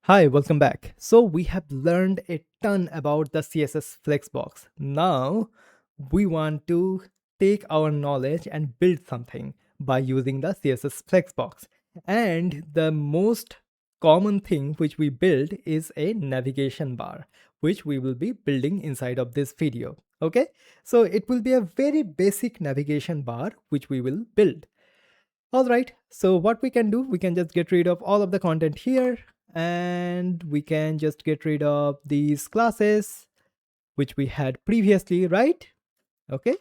Hi, welcome back. So we have learned a ton about the CSS flexbox. Now we want to take our knowledge and build something by using the CSS flexbox. And the most common thing which we build is a navigation bar, which we will be building inside of this video. Okay, so it will be a very basic navigation bar which we will build. All right, so what we can do, we can just get rid of all of the content here, and we can just get rid of these classes which we had previously, right? Okay,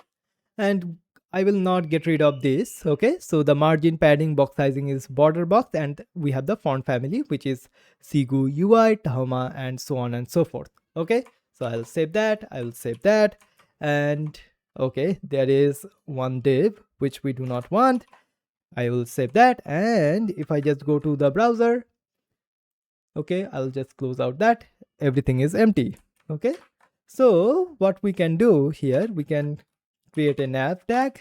and I will not get rid of this. Okay, so the margin, padding, box sizing is border box, and we have the font family which is Sigu UI, Tahoma, and so on and so forth. Okay, so I'll save that, I will save that. And okay, there is one div which we do not want. I will save that, and if I just go to the browser, okay, I'll just close out that. Everything is empty. Okay, so what we can do here, we can create a nav tag,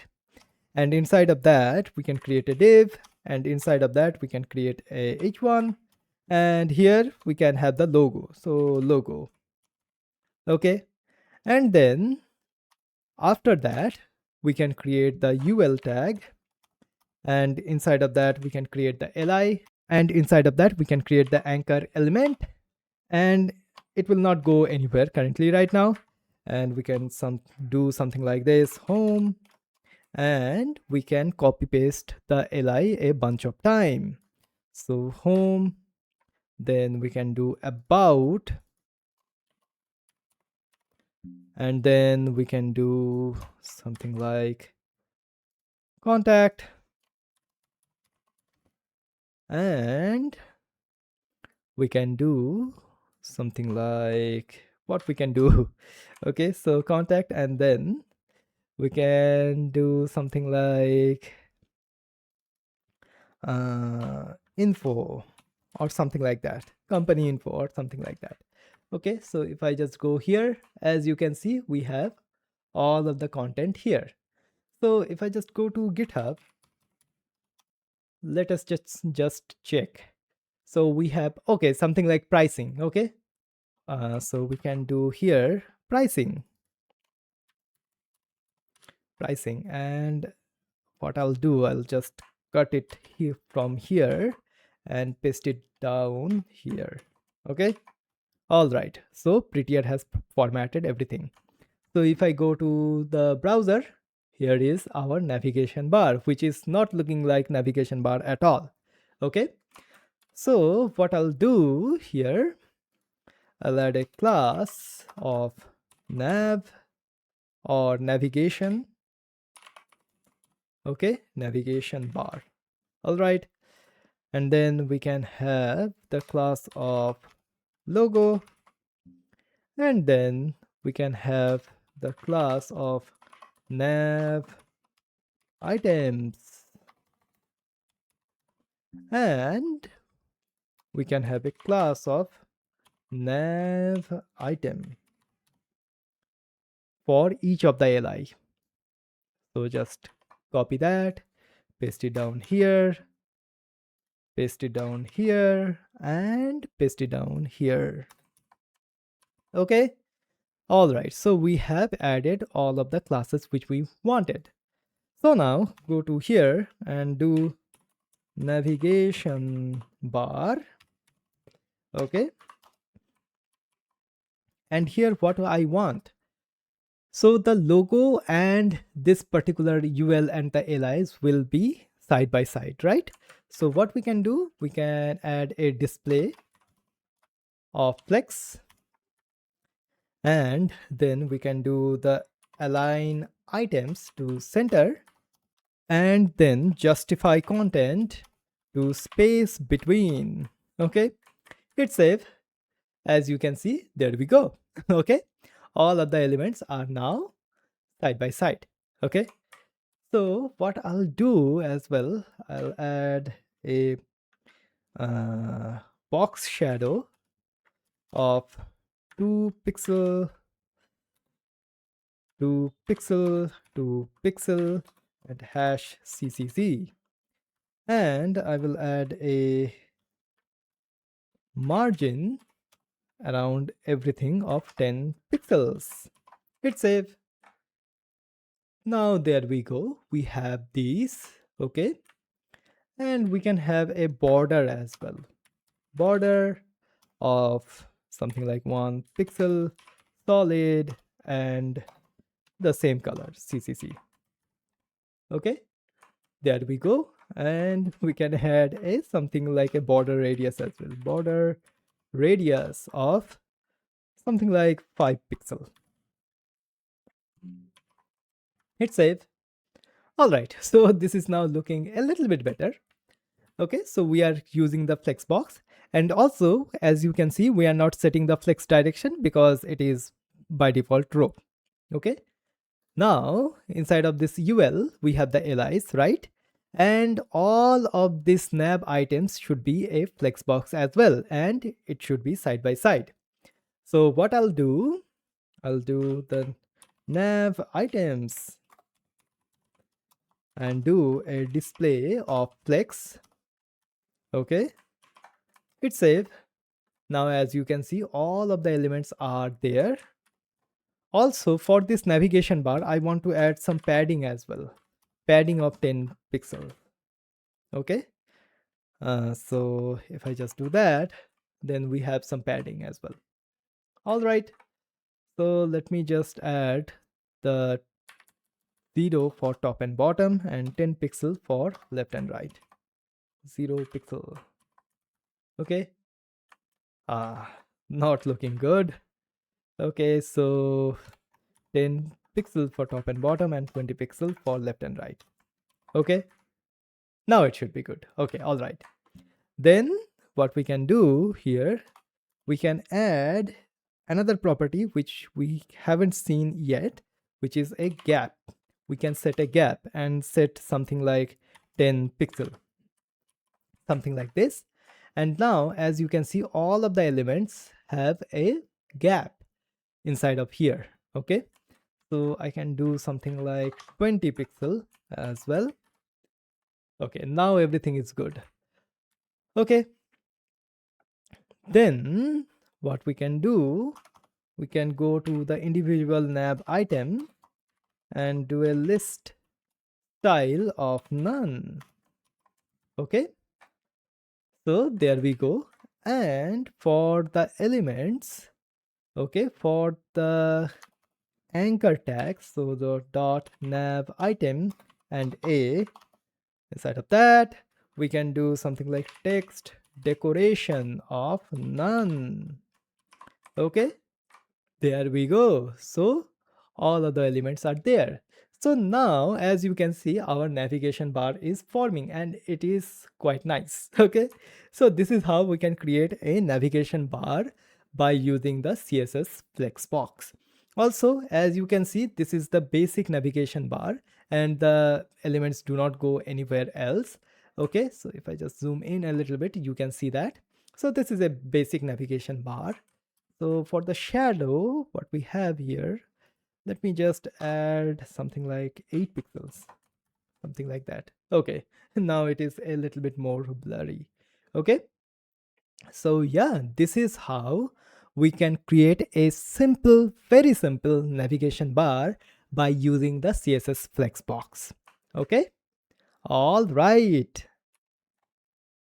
and inside of that we can create a div, and inside of that we can create a h1, and here we can have the logo. So logo. Okay, and then after that we can create the ul tag, and inside of that we can create the li, and inside of that we can create the anchor element, and it will not go anywhere currently right now. And we can do something like this, home, and we can copy paste the li a bunch of time. So home, then we can do about, and then we can do something like contact, and we can do something like what we can do. Okay, so contact, and then we can do something like info or something like that, company info or something like that. Okay, so if I just go here, as you can see, we have all of the content here. So if I just go to GitHub, let us just check. So we have, okay, something like pricing. Okay, so we can do here pricing, and what I'll do, I'll just cut it here from here and paste it down here. Okay, all right, so Prettier has formatted everything. So if I go to the browser, here is our navigation bar, which is not looking like navigation bar at all. Okay, so what I'll do here, I'll add a class of nav or navigation. Okay, navigation bar. All right, and then we can have the class of logo, and then we can have the class of nav items, and we can have a class of nav item for each of the li. So just copy that, paste it down here, paste it down here, and paste it down here. Okay, all right, so we have added all of the classes which we wanted. So now go to here and do navigation bar. Okay, and here what I want, so the logo and this particular ul and the lis will be side by side, right? So what we can do, we can add a display of flex, and then we can do the align items to center, and then justify content to space between. Okay, hit save. As you can see, there we go. Okay, all of the elements are now side by side. Okay, so what I'll do as well, I'll add a uh, box shadow of 2 pixel, 2 pixel, 2 pixel, and hash ccc, and I will add a margin around everything of 10 pixels. Hit save. Now there we go. We have these. Okay. And we can have a border as well. Border of something like 1 pixel, solid, and the same color, CCC. Okay. There we go. And we can add a something like a border radius as well. Border radius of something like 5 pixel. Hit save. All right, so this is now looking a little bit better. Okay, so we are using the flexbox, and also as you can see, we are not setting the flex direction because it is by default row. Okay, now inside of this UL we have the LIs, right? And all of these nav items should be a flexbox as well, and it should be side by side. So what I'll do the nav items and do a display of flex. Okay, hit save. Now as you can see, all of the elements are there. Also for this navigation bar, I want to add some padding as well. Padding of 10 pixels. Okay, so if I just do that, then we have some padding as well. All right, so let me just add the 0 for top and bottom and 10 pixel for left and right. 0 pixel. Okay, not looking good. Okay, so 10 pixels for top and bottom and 20 pixels for left and right. Okay, now it should be good. Okay, all right. Then what we can do here, we can add another property which we haven't seen yet, which is a gap. We can set a gap and set something like 10 pixel, something like this. And now as you can see, all of the elements have a gap inside of here. Okay, so I can do something like 20 pixel as well. Okay, now everything is good. Okay, then what we can do, we can go to the individual nav item and do a list style of none. Okay, so there we go. And for the elements, okay, for the anchor tags, so the dot nav item and a, inside of that we can do something like text decoration of none. Okay, there we go. So all of the elements are there. So now as you can see, our navigation bar is forming and it is quite nice. Okay, so this is how we can create a navigation bar by using the CSS flexbox. Also, as you can see, this is the basic navigation bar and the elements do not go anywhere else. Okay, so if I just zoom in a little bit, you can see that. So this is a basic navigation bar. So for the shadow, what we have here, let me just add something like 8 pixels, something like that. Okay, now it is a little bit more blurry. Okay, so yeah, this is how we can create a simple, very simple navigation bar by using the CSS flexbox. Okay, all right.